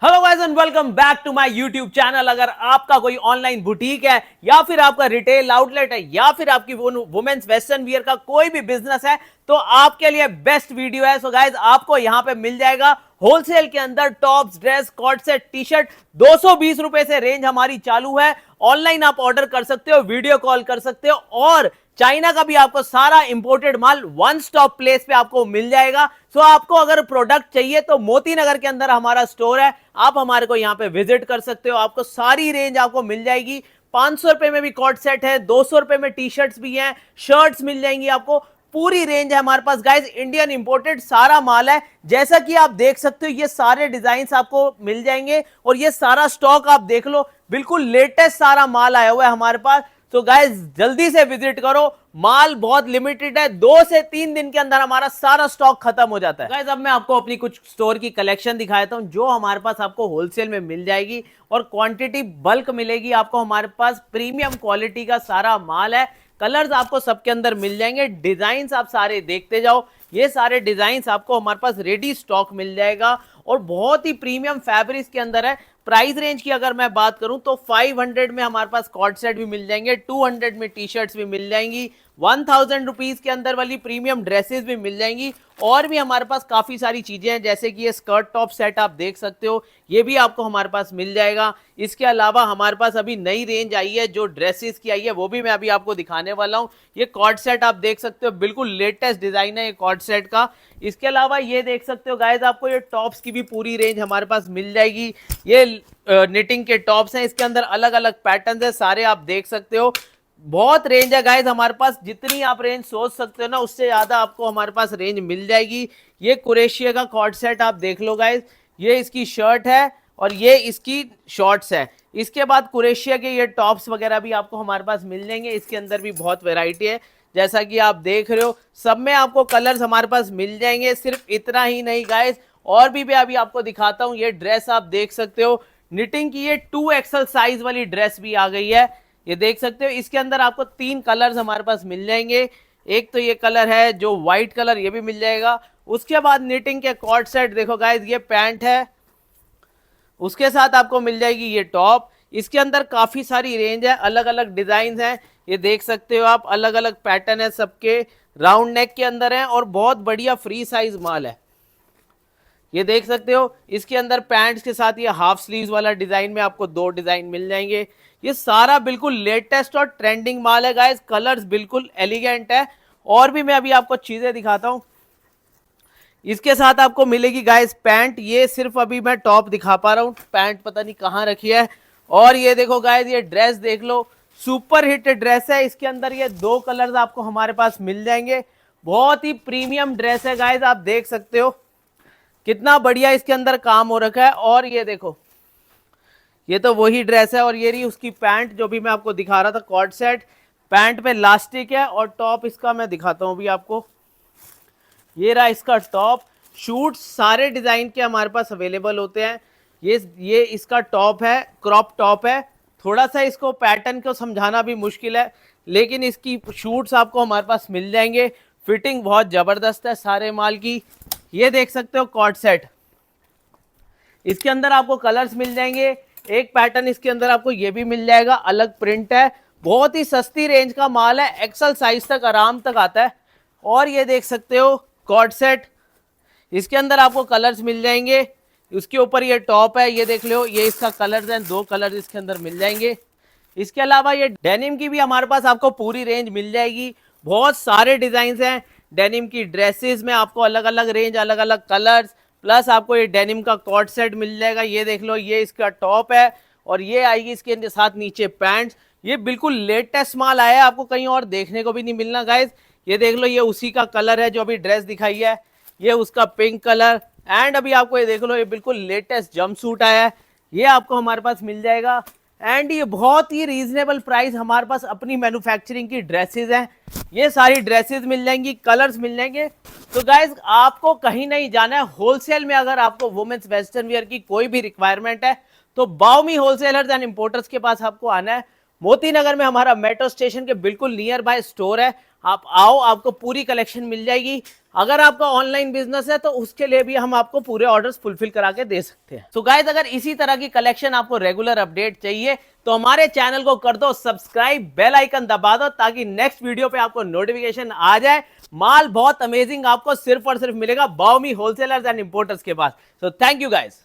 Hello guys and welcome back to my YouTube channel. अगर आपका कोई ऑनलाइन बुटीक है या फिर आपका रिटेल आउटलेट है या फिर आपकी वुमेन्स वेस्टर्न वियर का कोई भी बिजनेस है तो आपके लिए बेस्ट वीडियो है। सो गाइस आपको यहां पे मिल जाएगा होलसेल के अंदर tops, dress, cord set, T shirt 220 रुपए से रेंज हमारी चालू है। ऑनलाइन आप ऑर्डर कर सकते हो, वीडियो कॉल कर सकते हो और चाइना का भी आपको सारा इंपोर्टेड माल वन स्टॉप प्लेस पे आपको मिल जाएगा। सो आपको अगर प्रोडक्ट चाहिए तो मोती नगर के अंदर हमारा स्टोर है, आप हमारे को यहाँ पे विजिट कर सकते हो। आपको सारी रेंज आपको मिल जाएगी। 500 रुपए में भी कॉट सेट है, 200 रुपए में टी शर्ट्स भी हैं, शर्ट्स मिल जाएंगी आपको। पूरी रेंज है हमारे पास गाइस, इंडियन इंपोर्टेड सारा माल है। जैसा कि आप देख सकते हो ये सारे डिजाइन आपको मिल जाएंगे और ये सारा स्टॉक आप देख लो, बिल्कुल लेटेस्ट सारा माल आया हुआ है हमारे पास। तो गाइस जल्दी से विजिट करो, माल बहुत लिमिटेड है, 2 से 3 दिन के अंदर हमारा सारा स्टॉक खत्म हो जाता है। गाइस अब मैं आपको अपनी कुछ स्टोर की कलेक्शन दिखाता हूं जो हमारे पास आपको होलसेल में मिल जाएगी और क्वांटिटी बल्क मिलेगी आपको। हमारे पास प्रीमियम क्वालिटी का सारा माल है, कलर्स आपको सबके अंदर मिल जाएंगे, डिजाइन आप सारे देखते जाओ। ये सारे डिजाइन आपको हमारे पास रेडी स्टॉक मिल जाएगा और बहुत ही प्रीमियम फैब्रिक्स के अंदर है। प्राइस रेंज की अगर मैं बात करूं तो 500 में हमारे पास कॉर्ड सेट भी मिल जाएंगे, 200 में टी शर्ट्स भी मिल जाएंगी, 1000 रुपीज के अंदर वाली प्रीमियम ड्रेसेस भी मिल जाएंगी। और भी हमारे पास काफी सारी चीजें हैं, जैसे कि ये स्कर्ट टॉप सेट आप देख सकते हो, ये भी आपको हमारे पास मिल जाएगा। इसके अलावा हमारे पास अभी नई रेंज आई है जो ड्रेसेस की आई है, वो भी मैं अभी आपको दिखाने वाला हूँ। ये कॉर्ड सेट आप देख सकते हो, बिल्कुल लेटेस्ट डिजाइन है ये कॉर्ड सेट का। इसके अलावा ये देख सकते हो गाइस, आपको ये टॉप्स की भी पूरी रेंज हमारे पास मिल जाएगी। ये निटिंग के टॉप्स हैं, इसके अंदर अलग अलग पैटर्न्स है, सारे आप देख सकते हो। बहुत रेंज है गाइस हमारे पास, जितनी आप रेंज सोच सकते हो ना उससे ज्यादा आपको हमारे पास रेंज मिल जाएगी। ये कुरेशिया का कॉर्ड सेट आप देख लो गाइस, ये इसकी शर्ट है और ये इसकी शॉर्ट्स है। इसके बाद कुरेशिया के ये टॉप्स वगैरह भी आपको हमारे पास मिल जाएंगे, इसके अंदर भी बहुत वेराइटी है जैसा कि आप देख रहे हो। सब में आपको कलर्स हमारे पास मिल जाएंगे। सिर्फ इतना ही नहीं गाइस, और भी मैं अभी आपको दिखाता हूँ। ये ड्रेस आप देख सकते हो, निटिंग की ये 2XL साइज वाली ड्रेस भी आ गई है, ये देख सकते हो। इसके अंदर आपको 3 कलर्स हमारे पास मिल जाएंगे। एक तो ये कलर है जो व्हाइट कलर, ये भी मिल जाएगा। उसके बाद निटिंग के कॉर्ड सेट देखो गाइस, ये पैंट है, उसके साथ आपको मिल जाएगी ये टॉप। इसके अंदर काफी सारी रेंज है, अलग अलग डिजाइन है, ये देख सकते हो आप, अलग अलग पैटर्न है सबके, राउंड नेक के अंदर है और बहुत बढ़िया फ्री साइज माल है, ये देख सकते हो। इसके अंदर पैंट्स के साथ ये हाफ स्लीव्स वाला डिजाइन में आपको 2 डिजाइन मिल जाएंगे। ये सारा बिल्कुल लेटेस्ट और ट्रेंडिंग माल है गाइस, कलर्स बिल्कुल एलिगेंट है। और भी मैं अभी आपको चीजें दिखाता हूं। इसके साथ आपको मिलेगी गाइस पैंट, ये सिर्फ अभी मैं टॉप दिखा पा रहा हूं, पैंट पता नहीं कहां रखी है। और ये देखो गाइस, ये ड्रेस देख लो, सुपर हिट ड्रेस है। इसके अंदर ये 2 कलर्स आपको हमारे पास मिल जाएंगे। बहुत ही प्रीमियम ड्रेस है गाइस, आप देख सकते हो कितना बढ़िया इसके अंदर काम हो रखा है। और ये देखो, ये तो वही ड्रेस है और ये रही उसकी पैंट जो भी मैं आपको दिखा रहा था, कॉर्ड सेट। पैंट पे लास्टिक है और टॉप इसका मैं दिखाता हूं अभी आपको, ये रहा इसका टॉप। शूट सारे डिजाइन के हमारे पास अवेलेबल होते हैं। ये इसका टॉप है, क्रॉप टॉप है। थोड़ा सा इसको पैटर्न को समझाना भी मुश्किल है, लेकिन इसकी शूट्स आपको हमारे पास मिल जाएंगे। फिटिंग बहुत जबरदस्त है सारे माल की। ये देख सकते हो कॉर्ड सेट, इसके अंदर आपको कलर्स मिल जाएंगे। एक पैटर्न इसके अंदर आपको ये भी मिल जाएगा, अलग प्रिंट है। बहुत ही सस्ती रेंज का माल है, एक्सल साइज तक आराम तक आता है। और ये देख सकते हो कॉर्ड सेट, इसके अंदर आपको कलर्स मिल जाएंगे। उसके ऊपर ये टॉप है, ये देख लो, ये इसका कलर्स हैं, 2 कलर्स इसके अंदर मिल जाएंगे। इसके अलावा ये डेनिम की भी हमारे पास आपको पूरी रेंज मिल जाएगी। बहुत सारे डिजाइन हैं डेनिम की ड्रेसेस में, आपको अलग अलग रेंज, अलग अलग कलर्स, प्लस आपको ये डेनिम का कॉर्ड सेट मिल जाएगा। ये देख लो, ये इसका टॉप है और ये आएगी इसके साथ नीचे पैंट्स। ये बिल्कुल लेटेस्ट माल आया है, आपको कहीं और देखने को भी नहीं मिलना गाइज। ये देख लो, ये उसी का कलर है जो अभी ड्रेस दिखाई है, ये उसका पिंक कलर। एंड अभी आपको ये देख लो, ये बिल्कुल लेटेस्ट जंप सूट आया है, ये आपको हमारे पास मिल जाएगा। एंड ये बहुत ही रीजनेबल प्राइस, हमारे पास अपनी मैन्युफैक्चरिंग की ड्रेसेस हैं, ये सारी ड्रेसेस मिल जाएंगी, कलर्स मिल जाएंगे। तो गाइज आपको कहीं नहीं जाना है, होलसेल में अगर आपको वुमेन्स वेस्टर्न वियर की कोई भी रिक्वायरमेंट है तो बाओमी होलसेलर्स एंड इंपोर्टर्स के पास आपको आना है। मोती नगर में हमारा मेट्रो स्टेशन के बिल्कुल नियर बाय स्टोर है, आप आओ, आपको पूरी कलेक्शन मिल जाएगी। अगर आपका ऑनलाइन बिजनेस है तो उसके लिए भी हम आपको पूरे ऑर्डर्स फुलफिल करा के दे सकते हैं। सो गाइस, अगर इसी तरह की कलेक्शन आपको रेगुलर अपडेट चाहिए तो हमारे चैनल को कर दो सब्सक्राइब, बेल आइकन दबा दो ताकि नेक्स्ट वीडियो पे आपको नोटिफिकेशन आ जाए। माल बहुत अमेजिंग आपको सिर्फ और सिर्फ मिलेगा बाओमी होलसेलर्स एंड इंपोर्टर्स के पास। So thank you guys.